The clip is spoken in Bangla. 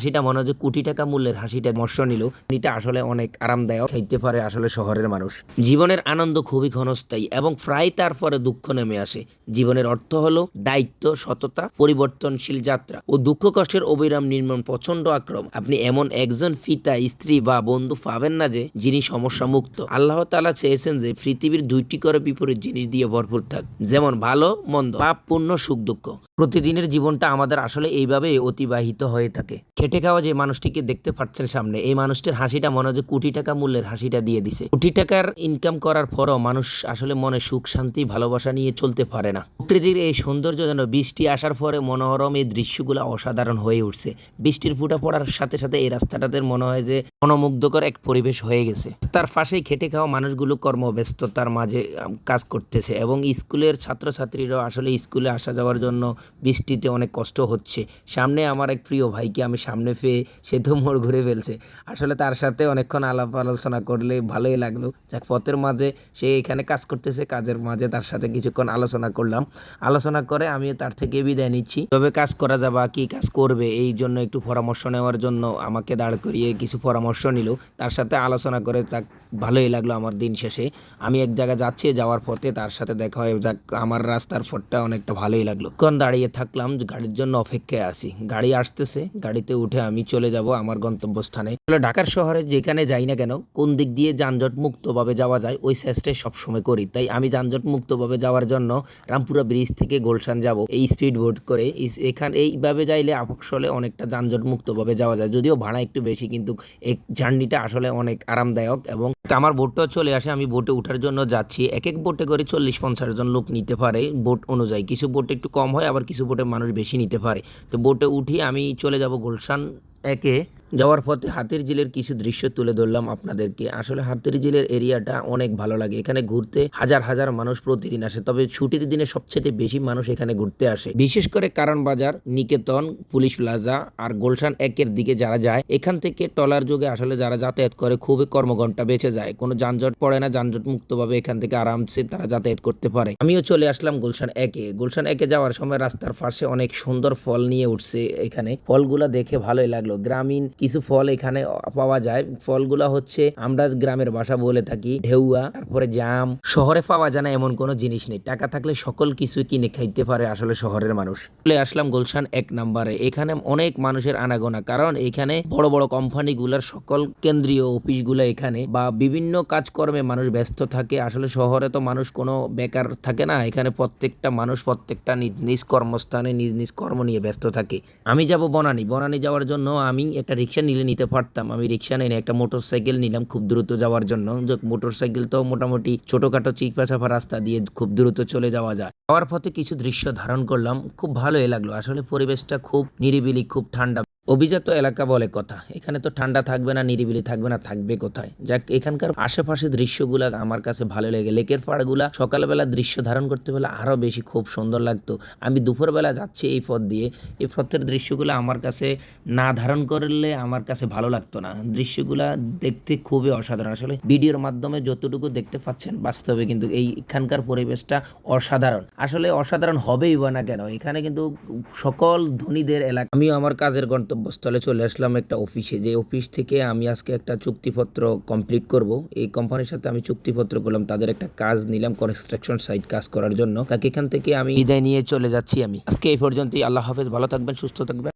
হাসিটা মনে হয় যে কোটি টাকা মূল্যের হাসিটা মর্ষ নিল। এটা আসলে অনেক আরামদায়ক, খাইতে পারে আসলে শহরের মানুষ। জীবনের আনন্দ খুবই ক্ষণস্থায়ী এবং প্রায় তারপরে দুঃখ নেমে আসে। জীবনের অর্থ হলো দায়িত্ব, সততা, পরিবর্তনশীল যাত্রা ও দুঃখ কষ্টের অবিরাম নির্মম প্রচন্ড আক্রম। আপনি এমন একজন পিতা, স্ত্রী বা বন্ধু পাবেন না যে যিনি সমস্যা মুক্ত। আল্লাহ তাআলা চেয়েছেন যে পৃথিবীর দুইটি করে বিপরীত জিনিস দিয়ে ভরপুর থাক, যেমন ভালো মন্দ, পাপ পুণ্য, সুখ দুঃখ। প্রতিদিনের জীবনটা আমাদের আসলে এইভাবেই অতিবাহিত হয়ে থাকে। খেটে খাওয়া যে মানুষটিকে দেখতে পাচ্ছেন সামনে, এই মানুষটির হাসিটা মনে হয় যে কোটি টাকা মূল্যের হাসিটা দিয়ে দিছে। কোটি টাকার ইনকাম করার পরও মানুষ আসলে মনে সুখ শান্তি ভালোবাসা নিয়ে চলতে পারে না। প্রকৃতির এই সৌন্দর্য যেন বৃষ্টি আসার পরে মনোরম এই দৃশ্যগুলো অসাধারণ হয়ে উঠছে। বৃষ্টির ফোঁটা পড়ার সাথে সাথে এই রাস্তাটাতে মনে হয় যে মনোমুগ্ধকর এক পরিবেশ হয়ে গেছে। তার পাশেই খেটে খাওয়া মানুষগুলো কর্মব্যস্ততার মাঝে কাজ করতেছে এবং স্কুলের ছাত্রছাত্রীরাও আসলে স্কুলে আসা যাওয়ার জন্য বৃষ্টিতে অনেক কষ্ট হচ্ছে। সামনে আমার এক প্রিয় ভাইকে আমি সামনে পেয়ে সে তো মোড় ঘুরে ফেলছে। আসলে তার সাথে অনেকক্ষণ আলাপ আলোচনা করলে ভালোই লাগলো। যাক, পথের মাঝে সে এখানে কাজ করতেছে, কাজের মাঝে তার সাথে কিছুক্ষণ আলোচনা করলাম। আলোচনা করে আমি তার থেকে বিদায় নিচ্ছি। তবে কাজ করা যাবে, কি কাজ করবে এই জন্য একটু পরামর্শ নেওয়ার জন্য আমাকে দাঁড় করিয়ে কিছু পরামর্শ নিল। তার সাথে আলোচনা করে যাক ভালোই লাগলো। আমার দিন শেষে আমি এক জায়গায় যাচ্ছি, যাওয়ার পথে তার সাথে দেখা হয়। যাক, আমার রাস্তার পথটা অনেকটা ভালোই লাগলো। কোন দাঁড়িয়ে থাকলাম, গাড়ির জন্য অপেক্ষায় আছি। গাড়ি আসতেছে, গাড়িতে উঠে আমি চলে যাব আমার গন্তব্যস্থানে। ঢাকার শহরে যেখানে যাই না কেন, কোন দিক দিয়ে যানজট মুক্তভাবে যাওয়া যায় ওই চেষ্টাই সবসময় করি। তাই আমি যানজট মুক্তভাবে যাওয়ার জন্য রামপুরা ব্রিজ থেকে গুলশান যাব এই স্পিড বোট করে। এখানে এইভাবে যাইলে আসলে অনেকটা যানজট মুক্তভাবে যাওয়া যায়, যদিও ভাড়া একটু বেশি, কিন্তু এই জার্নিটা আসলে অনেক আরামদায়ক। এবং আমার বোটটাও চলে আসে, আমি বোটে ওঠার জন্য যাচ্ছি। এক এক বোটে করে 40-50 জন লোক নিতে পারে বোট অনুযায়ী। কিছু বোটে একটু কম হয়, আবার কিছু বোটে মানুষ বেশি নিতে পারে। তো বোটে উঠি আমি চলে যাব গুলশান একে। যাওয়ার পথে হাতির ঝিলের কিছু দৃশ্য তুলে ধরলাম আপনাদেরকে। আসলে হাতির ঝিলের এরিয়াটা অনেক ভালো লাগে। এখানে ঘুরতে হাজার হাজার মানুষ প্রতিদিন আসে, তবে ছুটির দিনে সবচেয়ে বেশি মানুষ এখানে ঘুরতে আসে। বিশেষ করে কারণ বাজার, নিকেতন, পুলিশ প্লাজা আর গুলশান একের দিকে যারা যায়, এখান থেকে টলার যোগে আসলে যারা যাতায়াত করে খুবই কর্মঘণ্টা বেঁচে যায়। কোনো যানজট পড়ে না, যানজট মুক্তভাবে এখান থেকে আরামসে তারা যাতায়াত করতে পারে। আমিও চলে আসলাম গুলশান একে। গুলশান একে যাওয়ার সময় রাস্তার পাশে অনেক সুন্দর ফল নিয়ে উঠছে। এখানে ফলগুলা দেখে ভালোই লাগলো। গ্রামীণ কিছু ফল এখানে পাওয়া যায়। ফলগুলা হচ্ছে আমরা গ্রামের ভাষা বলে থাকি ঢেউয়া, তারপরে জাম। শহরে পাওয়া যায় না এমন কোনো জিনিস নেই। টাকা থাকলে সকল কিছু কিনে খাইতে পারে আসলে শহরের মানুষ। চলে আসলাম গুলশান 1 নম্বরে। এখানে অনেক মানুষের আনাগোনা, কারণ এখানে বড় বড় কোম্পানিগুলোর সকল কেন্দ্রীয় অফিসগুলো এখানে, বা বিভিন্ন কাজকর্মে মানুষ ব্যস্ত থাকে। আসলে শহরে তো মানুষ কোনো বেকার থাকে না, এখানে প্রত্যেকটা মানুষ প্রত্যেকটা নিজ নিজ কর্মস্থানে নিজ নিজ কর্ম নিয়ে ব্যস্ত থাকে। আমি যাব বনানী। বনানী যাওয়ার জন্য আমি একটা রিক্সা নিতে পারতাম, আমি রিক্সা নেই, একটা মোটর সাইকেল নিলাম খুব দ্রুত যাওয়ার জন্য। মোটর সাইকেল তো মোটামুটি ছোটখাটো চিকপাচাপা রাস্তা দিয়ে খুব দ্রুত চলে যাওয়া যায়। যাওয়ার পথে কিছু দৃশ্য ধারণ করলাম, খুব ভালোই লাগলো। আসলে পরিবেশটা খুব নিরিবিলি, খুব ঠান্ডা। অভিজাত এলাকা বলে কথা, এখানে তো ঠান্ডা থাকবে না, নিরিবিলি থাকবে না, থাকবে কোথায়? যাক, এখানকার আশেপাশে দৃশ্যগুলা আমার কাছে ভালো লাগে। লেকের পাড়গুলা সকালবেলা দৃশ্য ধারণ করতে পারলে আরো বেশি খুব সুন্দর লাগতো। আমি দুপুরবেলা যাচ্ছি এই পথ দিয়ে, এই পথের দৃশ্যগুলো আমার কাছে না ধারণ করলে আমার কাছে ভালো লাগতো না। দৃশ্যগুলা দেখতে খুবই অসাধারণ। আসলে ভিডিওর মাধ্যমে যতটুকু দেখতে পাচ্ছেন, বাস্তবে কিন্তু এইখানকার পরিবেশটা অসাধারণ। আসলে অসাধারণ হবেই বা না কেন, এখানে কিন্তু সকল ধনীদের এলাকা। আমিও আমার কাজের গন্তব্যস্থলে চলে আসলাম একটা অফিসে, যে অফিস থেকে আমি আজকে একটা চুক্তিপত্র কমপ্লিট করব। এই কোম্পানির সাথে আমি চুক্তিপত্র করলাম, তাদের একটা কাজ নিলাম কনস্ট্রাকশন সাইট কাজ করার জন্য। তাকে এখান থেকে আমি বিদায় নিয়ে চলে যাচ্ছি। আমি আজকে এই পর্যন্তই। আল্লাহ হাফেজ, ভালো থাকবেন, সুস্থ থাকবেন।